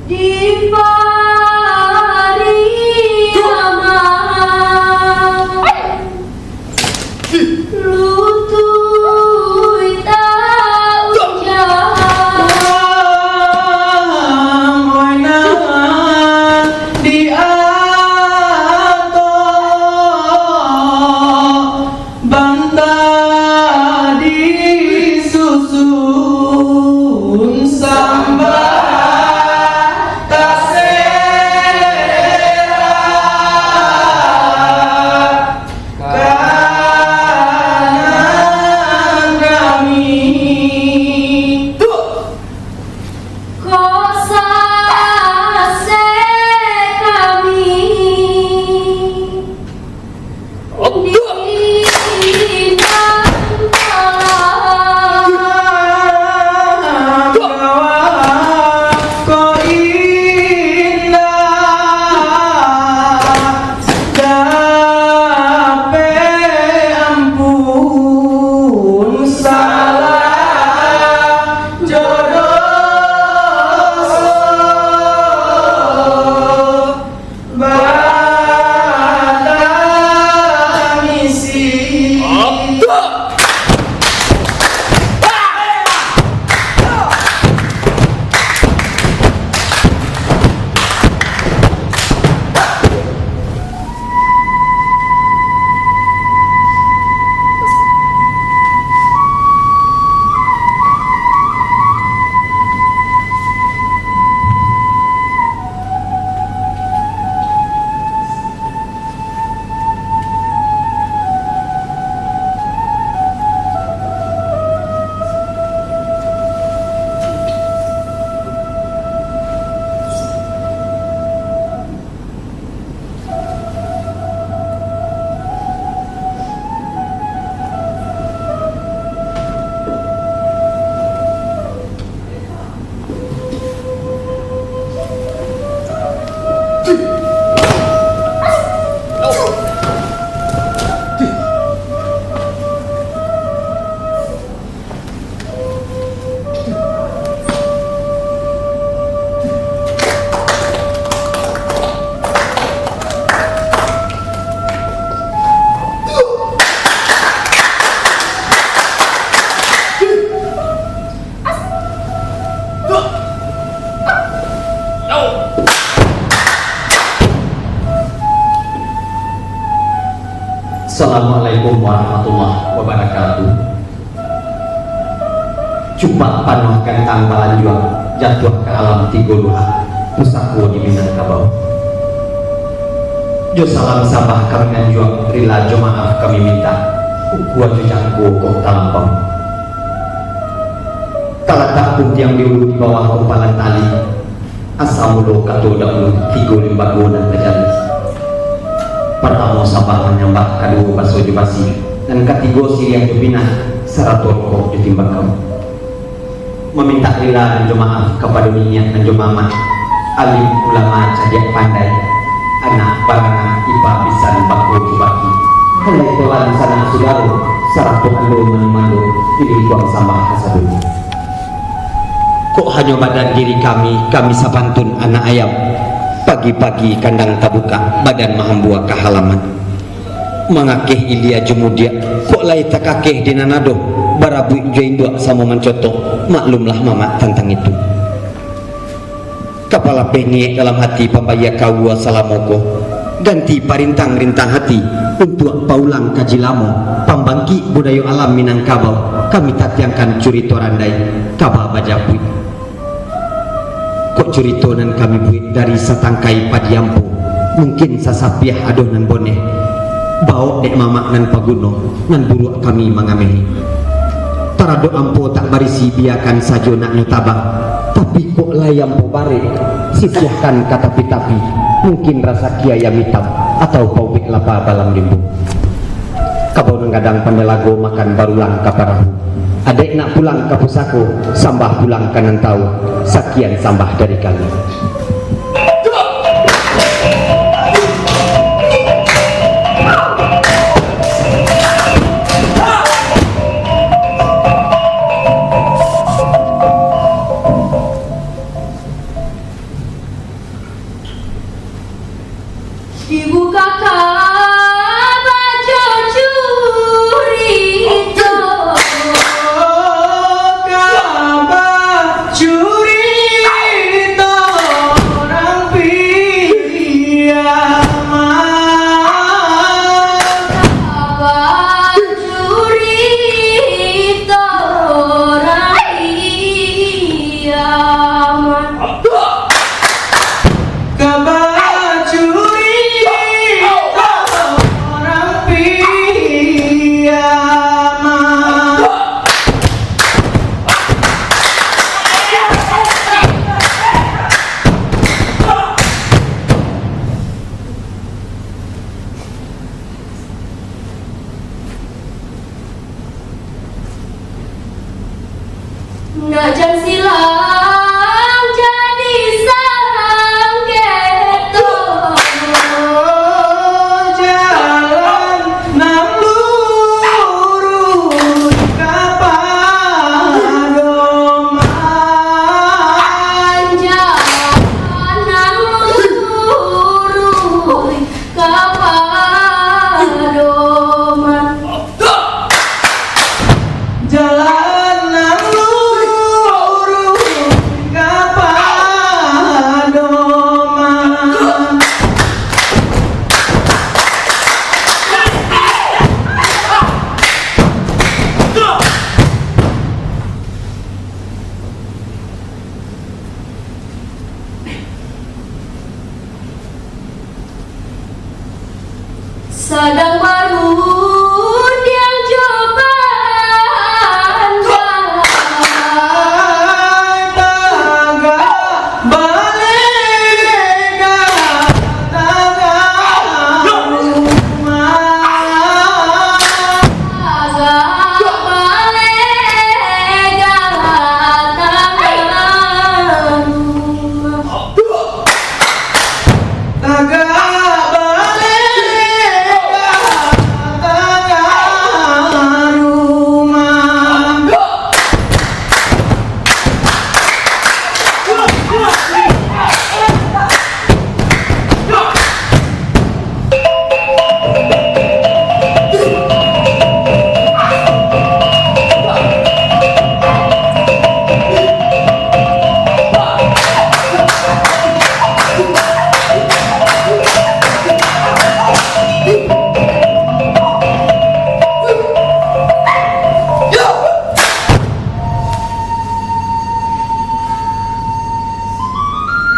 di Pariama lutui tak ujang di ato banta disusun sambal Assalamualaikum warahmatullahi wabarakatuh. Jumpa panuh kentang balanjuang jatuh ke alam tigoluha pusaku di Minangkabau. Jo salam sabah kami nganjuang rila jo maaf kami minta ukua jujangku kok talampau. Talatak pun yang diulu di bawah kempalan tali asamulo kato dahulu tigo limbagonan terjadi. Pertama sabah menyembah, kedua baso jubasi, dan ketiga siriah jubinah seratur kok ditimbang kamu. Meminta rela dan jemaah kepada minyak dan jemaah alim ulama cadiak pandai, anak barana ipa bisa dipakul jubaki. Helai tolan sana sudaru, seratur ando menimando pilih buang sambah kasadu. Kok hanya badan diri kami sabantun anak ayam. Pagi-pagi kandang tabuka badan mahambua ke halaman mengakeh ilia jemudia kok lai tak kakeh di nanado barabu joindua sama mencoto maklumlah mama tentang itu kepala penye dalam hati pembaya kau salamoko ganti parintang-rintang hati untuk paulang kajilamo pambangki budaya alam Minangkabau kami tatiangkan curi torandai kaba bajapui kok curitonan kami buat dari setangkai padiampo mungkin sasapiah adonan boneh bawa dek mamak nan paguno nan buruk kami mengamehi tarado ampo tak barisi biakan sajo nak nyotabang tapi kok layam po bare sisihkan kata pitapi mungkin rasa kiaya mitam atau paubik lapa balam limbu kabau nenggadang pandelago makan barulang kaparahu adek nak pulang ke pusako sambah pulang kanan tahu sakian sambah dari kami. dibukakan baju curita. Najan silang jadi sang keto. Jalan nan lurus ka padoman. Jalan lurus ka padoman. Jalan nan lurus ka padoman. Sedang baru yang cobaan Taga balega, taga rumah. agak balega tangan rumah. Taga balega, taga rumah.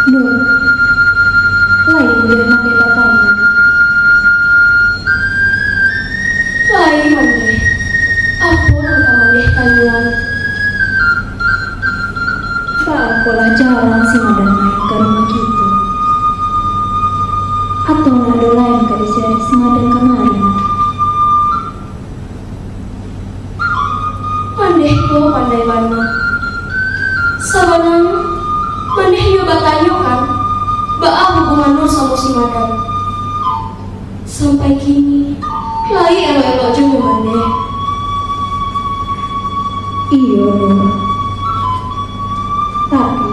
Nur, lain dia mandi bapaknya. Lain mandi, aku nak mandi tanyuan. Bakulah jarang si Madan main ke rumah kita. Atau ada lain kada siari si Madan kemarin. Mandehku pandai mana? Sabanang mandeh nyoba tanyo kan, baa hubungan Nur sama si Madan. Sampai kini, lai elok-elok juga mandeh. Iya Nur. Tapi,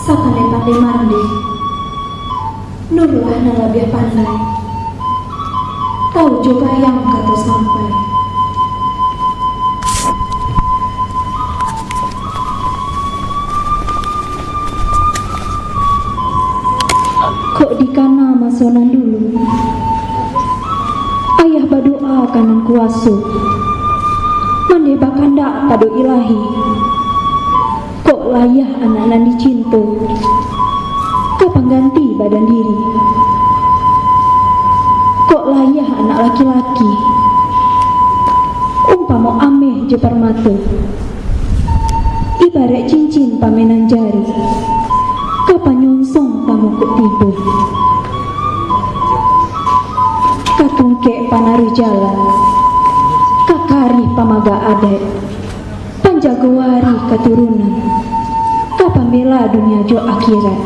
sapandai-pandai mandi. Nurlah na lebih pandai. Tahu juga yang kata sampai. Kok dikana masonan dulu? Ayah berdoa kanan kuasu. Mande bakanda padu ilahi. Kok layah anak nan dicintu. Kapan ganti badan diri? Kok layah anak laki-laki. Umpama ameh je permata. Ibarat cincin pamenan jari. Kapan nyonsong pamukuk tiba. Katungkek panaru jalan. Kakari pamaga adat. Panjagawari keturunan. Kapan bela dunia jo akhirat.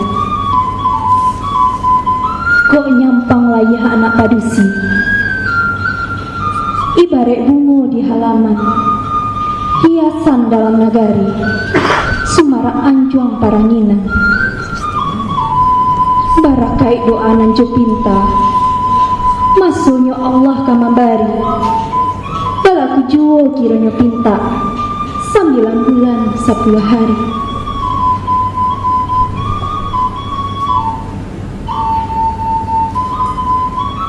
Kok nyampang layah anak padusi. Ibarat bunga di halaman. Hiasan dalam nagari. Sumara anjuang parangina. Baraka baik doa nan jo pinta. Maksudnya Allah kamambari. Balaku juo kiranya pinta 9 bulan 10 hari.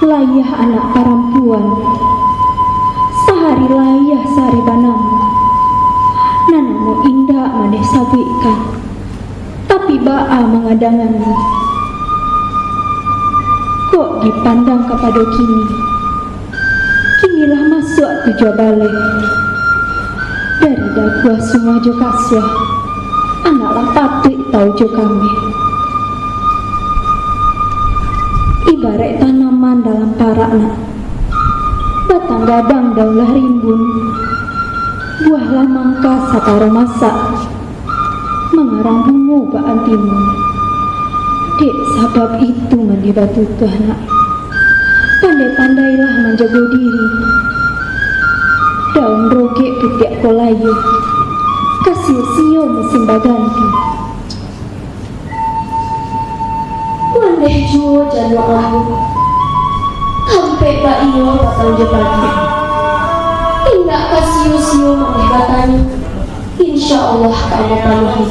Layah anak perempuan, sehari layah sehari banam. Nanamu indah maneh sabikan, tapi baa mengadanganmu. Kok dipandang kepada kini? Kinilah masuk tujuh balik. Dari daguah semua jo kaswah, anaklah patut tahu jo kami. Ibarat tanaman dalam parakna, batang gadang daulah rimbun, buahlah mangka sataro masak, mengarang bungu baan timun. Dek sebab itu mandi batu anak, pandai-pandailah menjaga diri. Daun rogek ketiak kolayu, kasih sio musim baganti. Maneh juo jano aku sampai Pak Iyo bakal jepagi. Tindak kasih-siu maneh batani, insya Allah kamu panuhi.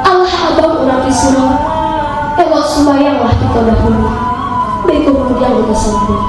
Allah abang urang disuruh, elok sembayanglah kita dahulu, baik kemudian kita sambung.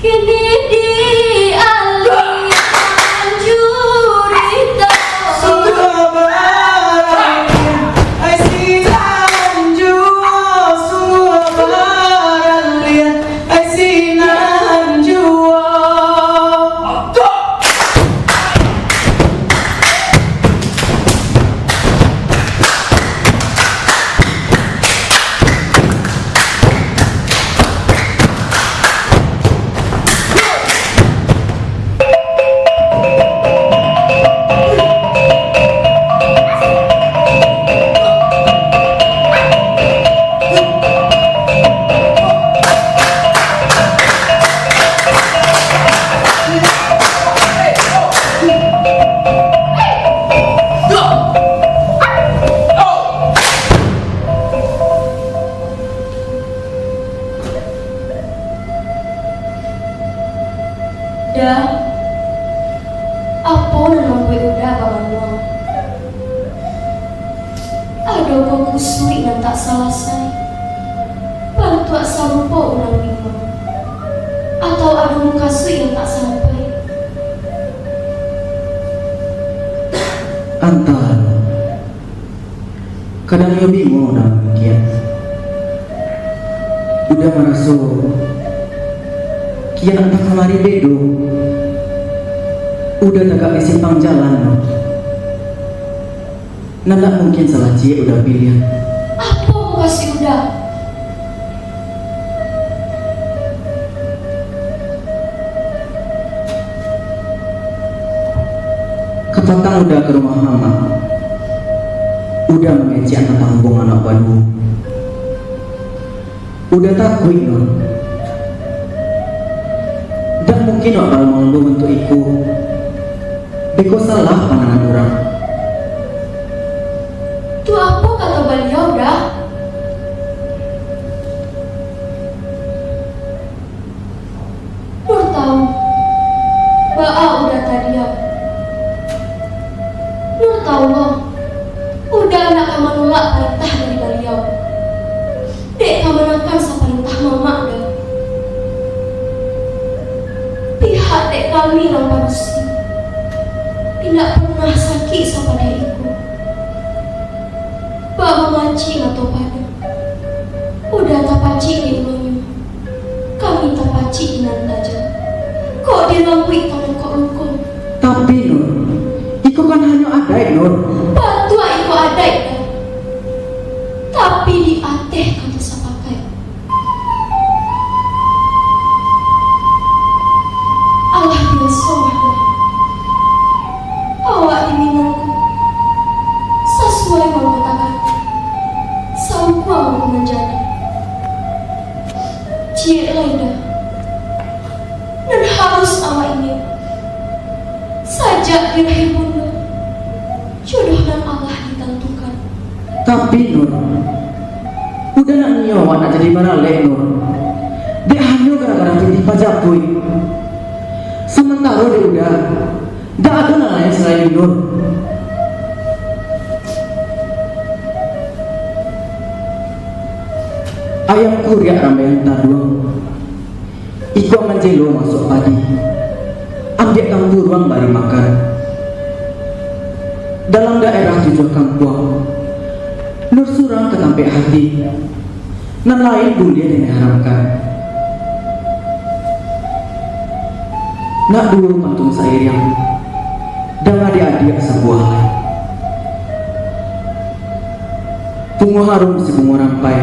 Kini dialihkan jurita Sungguh barang ai sinan juo, sungguh barang ai sinan juo. Dan apa nama gue udah kawan lo? Ada kok kusui dan tak selesai. Bantu sarupa orang lima. Atau ada muka sui yang tak sampai. Antar kadang yo bingung nang kian. Udah merasa kian entah kemari bedo. Udah tegak di simpang jalan no. Nanda mungkin salah cie udah pilihan. Apa mau kasih udah? Kepatang udah ke rumah mama. Udah mengecian tentang hubungan anak baru. Udah takut non. Dan mungkin orang malu untuk ikut. Beko salah pandangan orang. Itu apa kata beliau dah? Nur tahu, Ba'a udah tadiam. Nur tahu loh, udah anak kamu nolak perintah dari beliau. Dek kamu menekan sa perintah mama dah. Pihak dek kami orang manusia tidak pernah sakit sama diriku. Pak memancing atau pada udah tapaci di ulunnya, kami tapaci di nantaja. Kok dilambui tangan kok lukung? Tapi Nur, iko kan hanya adai Nur. Patua iko adai dah. Tapi di ateh kata sapakai. Allah biasa dah. Awak diminangku sesuai mau katakan. Sauku mau menjadi. Cik lain dah. Dan harus awak ini sajak diraih bunda. Jodoh dan Allah ditentukan. Tapi Nur, udah nak nyawa nak jadi baralek Nur. Dia hanya gara-gara pilih pajapui. Sementara dia udah tak ada nak lain selain Nur. Ayam kuriak ramai yang taduang. Iku menjelo masuk padi. Ambil kampung ruang bari makan. Dalam daerah tujuh kampung, Nur surang ketampe hati. Nan lain bulia yang diharamkan. Nak dulu mantung sair yang dan adik-adik sebuah lain. Bunga harum si bunga rampai.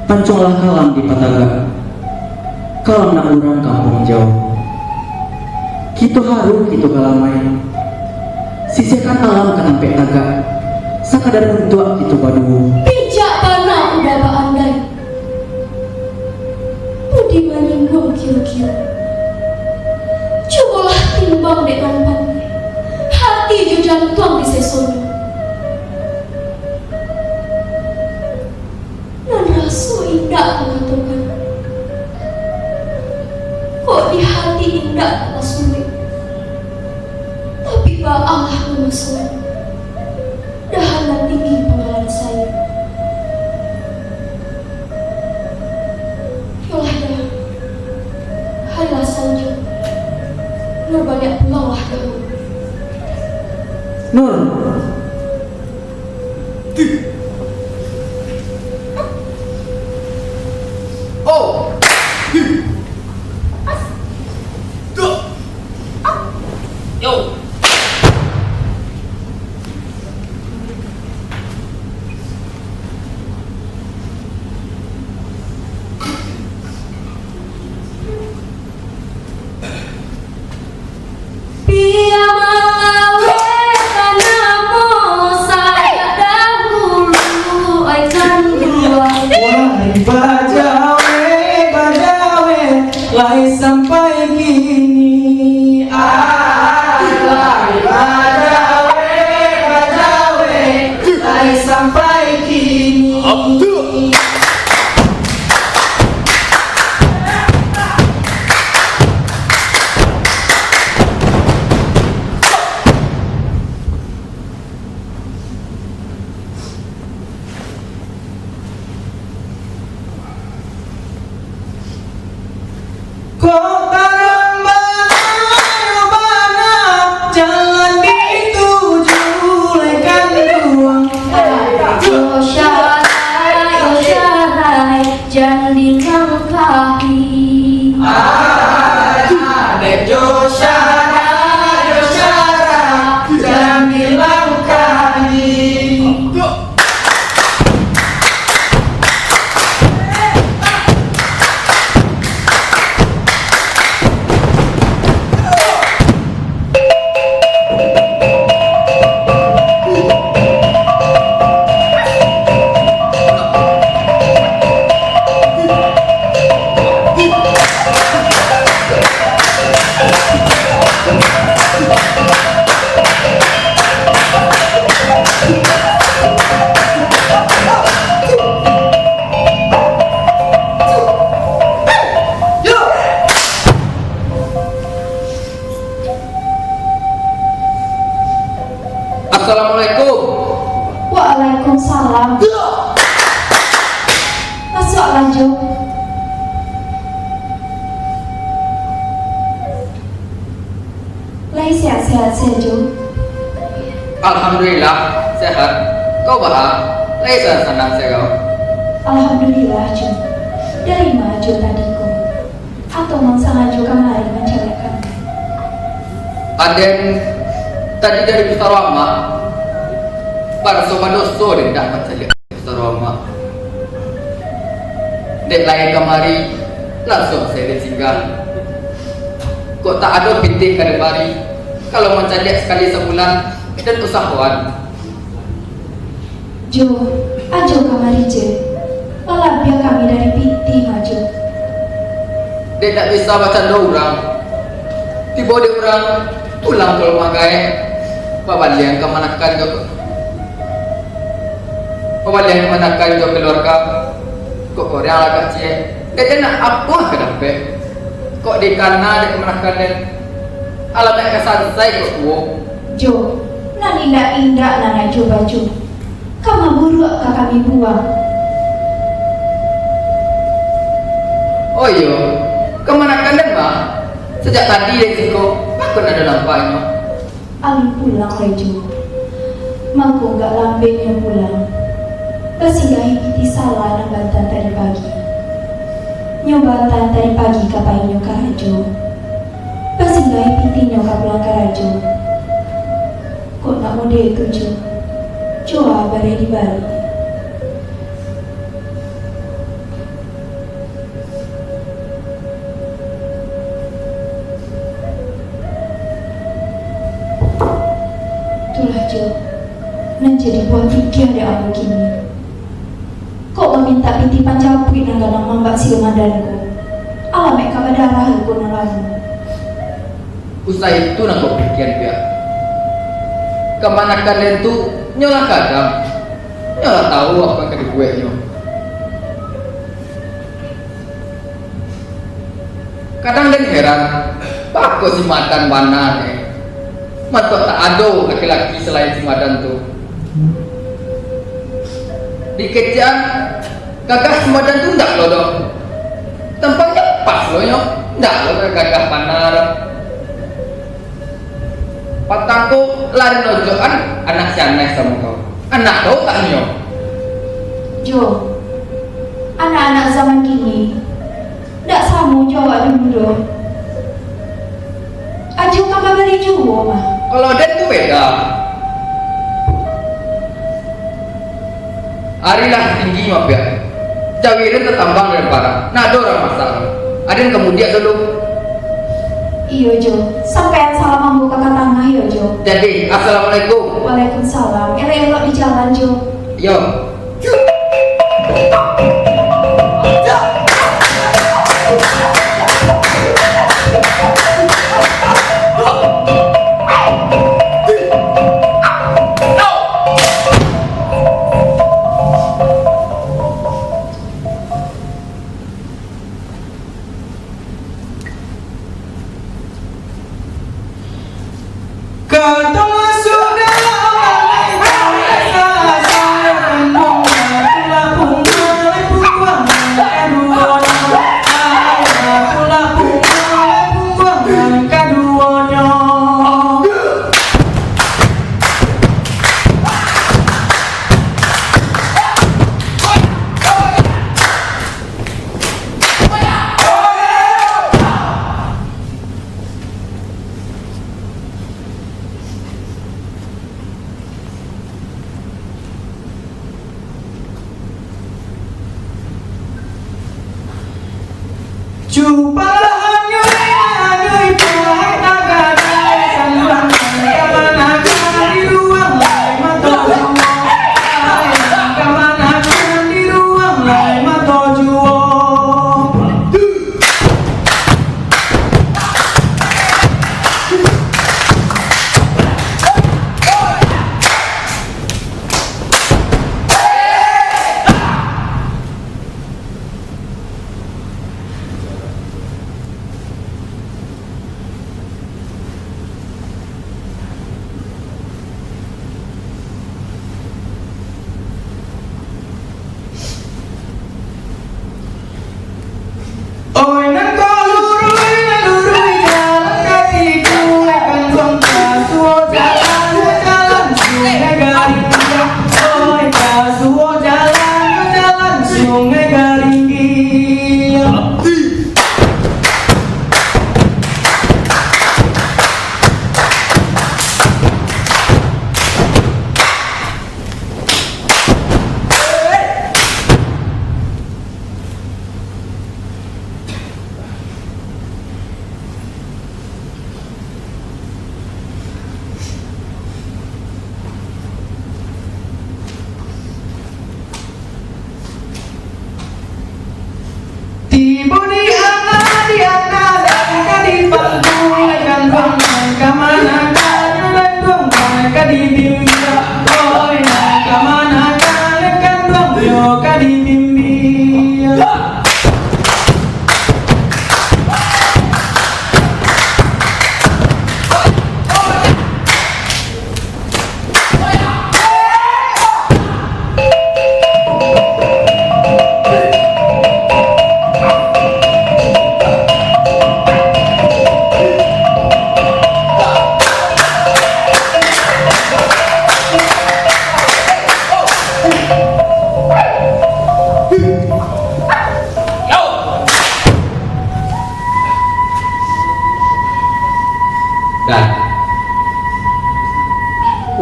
Panconglah kalam di pataga. Kalam nak urang kampung jauh. Kitu harum kitu kalamai. Sisihkan alam ketampe taga. Sakadar bentuk kitu baduh. Pijak tanah udah baandai. Budi maninggung kiu-kiu. Cobalah timbang dengan pandai. Hati ju jantung di sesono. Nan rasu indah kukatakan. Kok di hati indah tak sulit. Tapi Allah memasuk. Dahanan tinggi pengenalan saya. Yolah dah. Hailah sanju. Nur banyak pulanglah dahulu. Nur, Pia malawe kanamu saya dahulu aikan dua. wahai bajawe, bajawe, lai sampai kini. Wahai bajawe, bajawe, lai sampai kini. Kota Rambana, jalan dituju lekan ruang. Yo syarai, janding yang kahi. Adek Josyara, jangan bilang kami. Assalamualaikum. Waalaikumsalam. Masuk lanjut. Lai sehat-sehat saja. Alhamdulillah sehat. Kau bah? Laisa senang saya kau. Alhamdulillah Jo. Dari mana Jo tadi kau? Atau mangsa Jo kemari mencarikan? Aden tadi dari Pisarwama. Pada sobat doso dia tak mencari Pisarwama. Dek lain kemari langsung saya singgah. Kok tak ada pintik kada mari? Kalau mencari sekali sebulan dan usahawan. Jo, ajo kemari je. Lalabia kami dari piti maju. Dia tak bisa baca orang. Tiba dia orang pulang ke rumah kaya. Pabalian kemanakan jo. Pabalian kemanakan jo keluarga. Kok Korea agak cie. Dia nak apa ke dapat? Kok di kana dia kemanakan dia. Alamat kesan saya kok wo. Jo, nan indah-indah nana Jo baju. Kamu buruk kami buang. Oh iya, kemanakan dia mah? Sejak tadi dia siko, aku ada nampaknya. Alin pulang Jo. Mangku enggak lambenya pulang. Kesinggahi piti salah nang Bantan tadi pagi. Nyobatan tadi pagi kapai nyo karajo. Kesinggahi piti nyo pulang karajo. Kok nak mode itu Jo? Coba bare di Bali. Itulah Jo. Nan jadi buah pikir ada aku kini. Kok meminta piti pancapuin nang ganang mambak silmadanku. Alamek kabadarah aku nalamu. Usai itu nak kau pikir dia. Kemanakan dia tu nyolah kadang. Nyolah tahu apa yang kena gue nyo. Kadang dia heran. Pak si Madan mana ni? Matok tak ada laki-laki selain si Madan tu. Dikejar gagah si Madan tu tak lo dong. Tampaknya pas lo nyo. Tak lo gagah panar. Patangku lari nojokan anak sianai sama kau. Anak kau tak nyo. Jo, anak-anak zaman kini ndak sama Jawa dulu doh. Ajo kakak beri Jawa mah. Kalau dia tu beda. Arilah tinggi mah biar. Jawirin tertambang dan parah. Nah ada orang masalah. Ada yang kemudian dulu. Iyo Jo, sampean salam ambu kakak tangah yo Jo. Jadi assalamualaikum. Waalaikumsalam. Elok-elok di jalan Jo. Yo.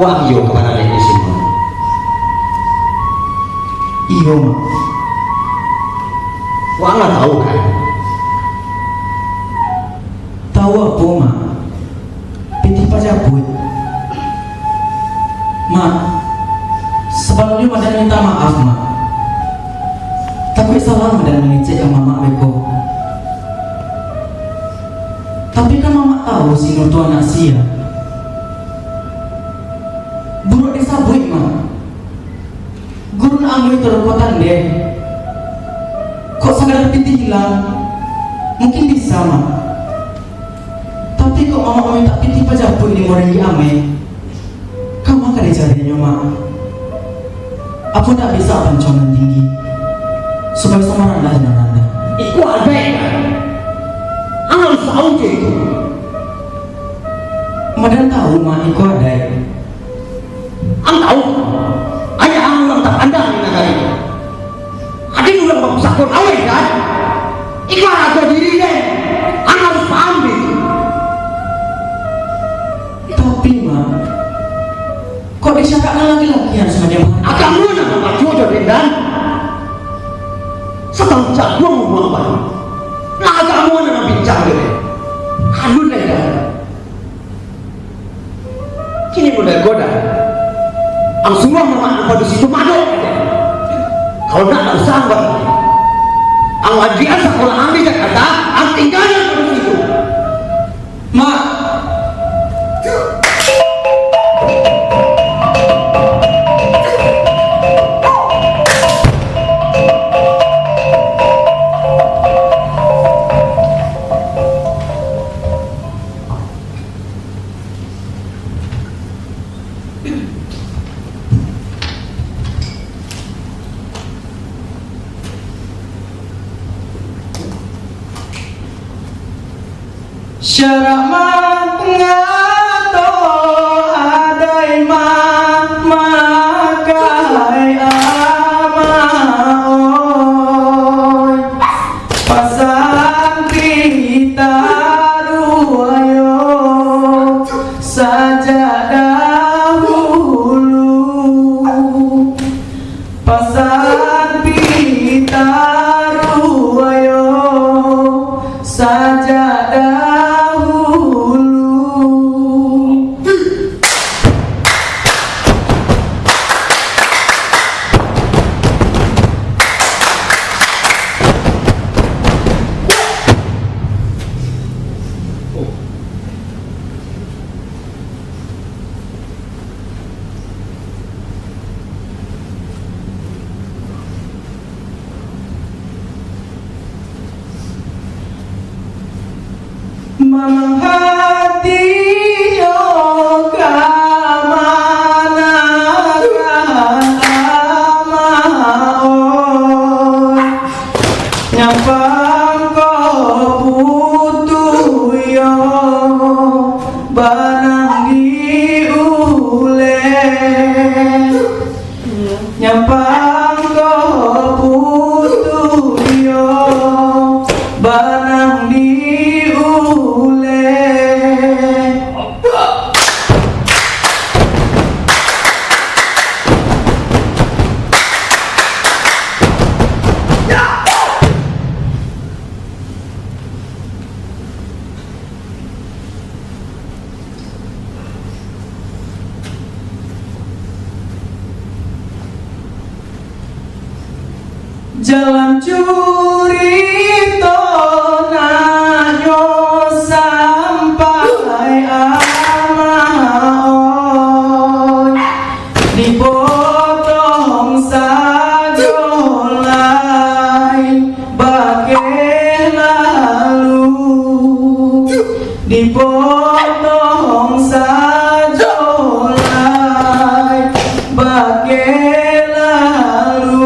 Wahyu kepada Lady Simon. Iyo mak. Wah nggak tahu kan? Tahu apa mak? Piti pajabut. Mak, sebelumnya madan minta maaf mak. Tapi salah madan mengecek mama beko. Tapi kan mama tahu si Nur tuh anak sia. Buruk disabui mak. Guru angui terlepotan deh. Kok sekadar piti hilang? Mungkin bisa mak. Tapi kok mama minta piti pajabut di morengi ame? Kamu akan dicarinya mak. Aku tak bisa pencongan tinggi supaya sama randa. Iku ada kan? Ang harus tahu itu. Madan tahu mak iku ada. Ang tahu. Ayah ang ulang tak pandang di negara ini. Adik ulang bersakun awal kan? Iku harga diri deh. Ang harus paham itu. Tapi mak, kok disangkakan laki-laki yang semuanya mak? Akamu nak macam dan setahun jagung buang baru. Nah kamu nak bincang deh. Halun lagi. Kini mudah goda. Ang semua memakan pada situ madok. Kalau nak sabar. Ang wajian sekolah ambil Jakarta, ang tinggalnya pada situ. Mak, syarak mengato adai makai amaoi pasang kita ruayo saja dahulu pasang kita ruayo saja dahulu. Mamang hati yoga mana amaon nyampang ko putu yo banang diule nyampang ko putu yo banang diule. Jalan curito nanyo sampai amaon dipotong sajolai bagai lalu dipotong sajolai bagai lalu.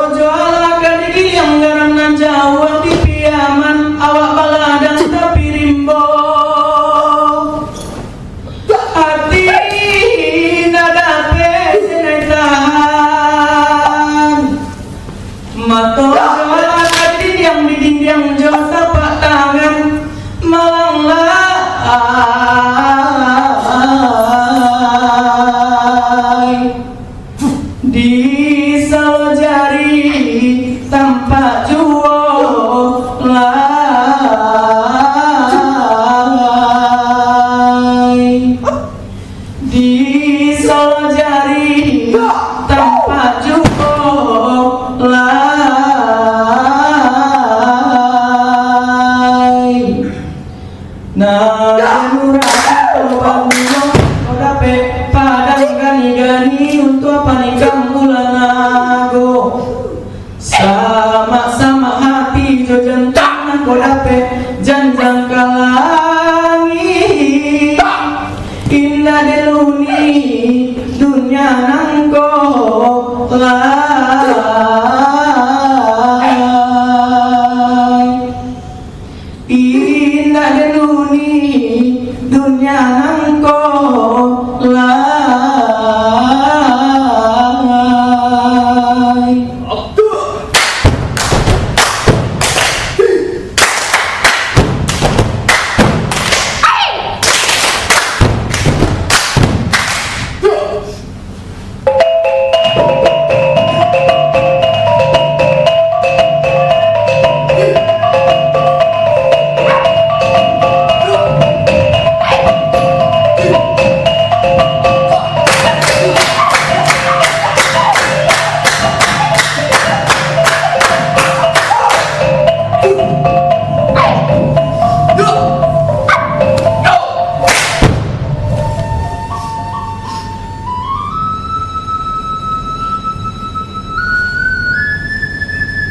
Ojo ala kadiki yang garam nan jauh di piaman awak baladan tapi rimbo hati nada pesenai tahan mato ojo ala kadiki yang bikin yang jauh tapak tangan malanglah di salojari tanpa juo lai di salojari tanpa juo lai nah gani untuk apa nikah mulanago sama-sama hati jo jantan aku dape janjang kalangi inna deluni dunia nangko lai inna deluni dunia nangko lai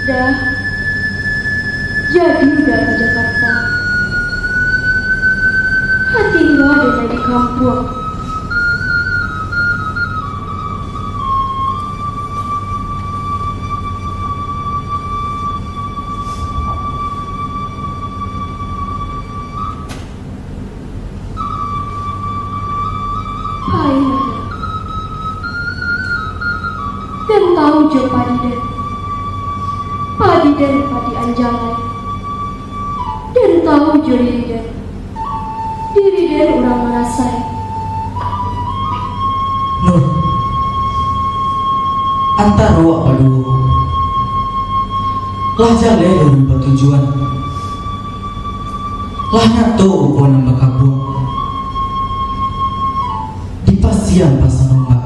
Dah, jadi udah ke Jakarta. Hati nggak ada di kampung. Pahit dan tahu jo Padi dan Padi Anjalai dan tahu diri dan orang merasai. Nur, antara wak padu lah jale dari tujuan lah nyato uko nambah kabung di pasian pasang ombak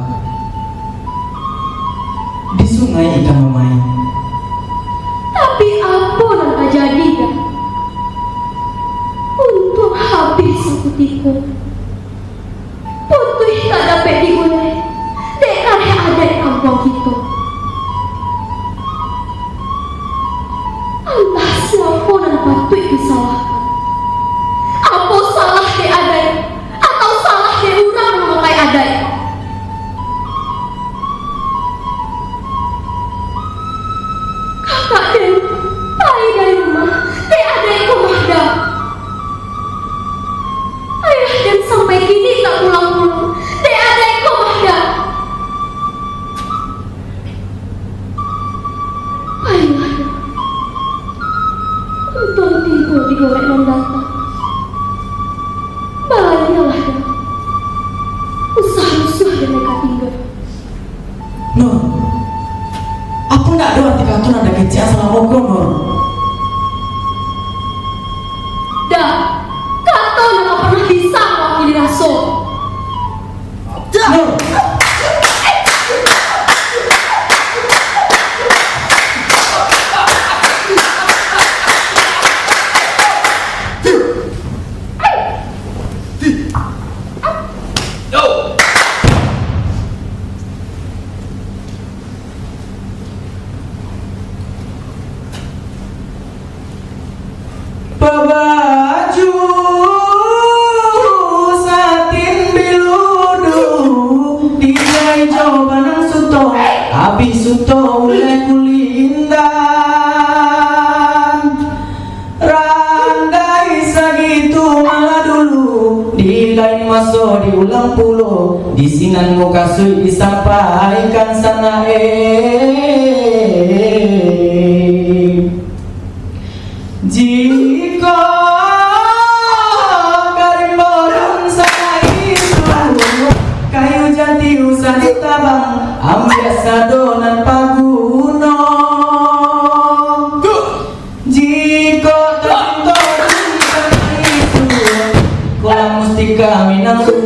di sungai ikan memain. Tapi apa yang terjadi dah? Untuk habis sekutiku, putih tak dapat digulai. Dek kareh ada di kampung kita. Entah siapa yang patut disalahkan. Apa salah dek adai atau salah dek orang memakai adai? Kakak dan ayah dari rumah, dek adai ke Mahda. Ayah dan sampai kini tak pulang-pulang, dek adai ke Mahda. Ayah Mahda, untung tidur digorek non data. Bahagialah dah, usaha-usaha dan mereka tinggal. Nur, apa nak ada arti kartun ada kecil salah mogok Nur? Dah, kata nama pernah bisa mewakili Rasul. Nur, maso diulang pulo di sinan kasui disampaikan sana jika karimboran sana itu kayu jati usah ditabang ambias adonan paguno jika karimboran sana itu kolam mustika minang